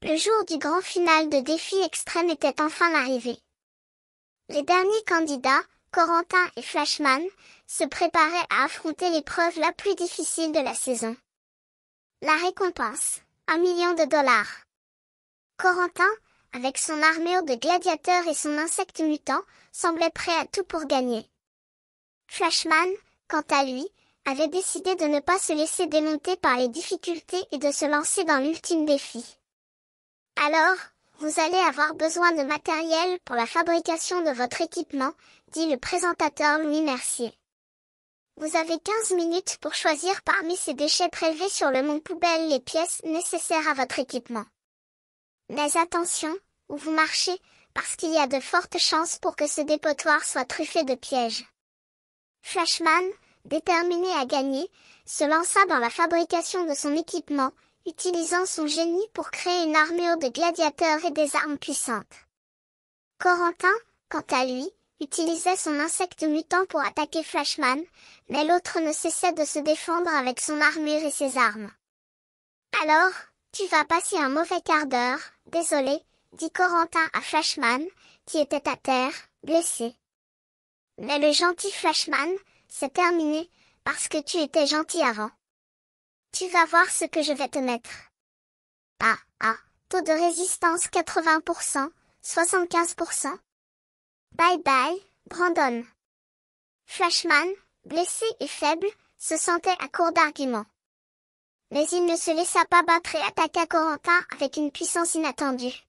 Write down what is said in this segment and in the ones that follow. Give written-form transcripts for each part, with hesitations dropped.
Le jour du grand final de Défi Extrême était enfin arrivé. Les derniers candidats, Corentin et Flashman, se préparaient à affronter l'épreuve la plus difficile de la saison. La récompense, $1 million. Corentin, avec son armure de gladiateurs et son insecte mutant, semblait prêt à tout pour gagner. Flashman, quant à lui, avait décidé de ne pas se laisser démonter par les difficultés et de se lancer dans l'ultime défi. Alors, vous allez avoir besoin de matériel pour la fabrication de votre équipement, dit le présentateur Louis Mercier. Vous avez 15 minutes pour choisir parmi ces déchets prélevés sur le mont poubelle les pièces nécessaires à votre équipement. Mais attention, où vous marchez, parce qu'il y a de fortes chances pour que ce dépotoir soit truffé de pièges. Flashman, déterminé à gagner, se lança dans la fabrication de son équipement, utilisant son génie pour créer une armure de gladiateurs et des armes puissantes. Corentin, quant à lui, utilisait son insecte mutant pour attaquer Flashman, mais l'autre ne cessait de se défendre avec son armure et ses armes. Alors, tu vas passer un mauvais quart d'heure, désolé, dit Corentin à Flashman, qui était à terre, blessé. Mais le gentil Flashman, c'est terminé, parce que tu étais gentil avant. Tu vas voir ce que je vais te mettre. Taux de résistance 80%, 75%. Bye bye, Brandon. Flashman, blessé et faible, se sentait à court d'arguments. Mais il ne se laissa pas battre et attaqua Corentin avec une puissance inattendue.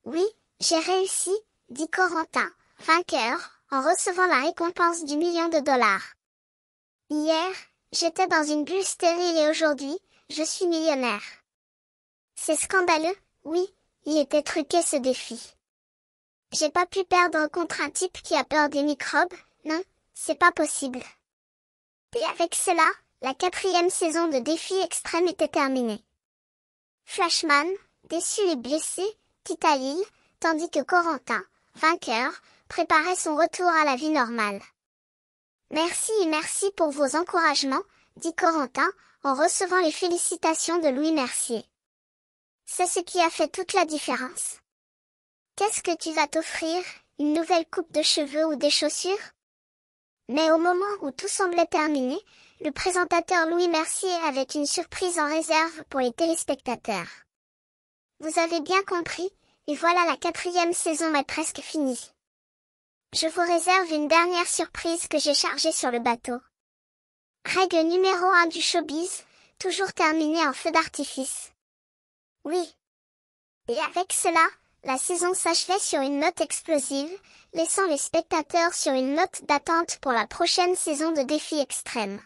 Oui, j'ai réussi, dit Corentin, vainqueur, en recevant la récompense du $1 million. Hier, j'étais dans une bulle stérile et aujourd'hui, je suis millionnaire. C'est scandaleux, oui, il était truqué ce défi. J'ai pas pu perdre contre un type qui a peur des microbes, non, c'est pas possible. Et avec cela, la 4e saison de Défi Extrême était terminée. Flashman, déçu et blessé, quitta l'île, tandis que Corentin, vainqueur, préparait son retour à la vie normale. Merci et merci pour vos encouragements, dit Corentin, en recevant les félicitations de Louis Mercier. C'est ce qui a fait toute la différence. Qu'est-ce que tu vas t'offrir, une nouvelle coupe de cheveux ou des chaussures? Mais au moment où tout semblait terminé, le présentateur Louis Mercier avait une surprise en réserve pour les téléspectateurs. Vous avez bien compris, et voilà la 4e saison est presque finie. Je vous réserve une dernière surprise que j'ai chargée sur le bateau. Règle numéro 1 du showbiz, toujours terminer en feu d'artifice. Oui. Et avec cela, la saison s'achevait sur une note explosive, laissant les spectateurs sur une note d'attente pour la prochaine saison de Défi Extrême.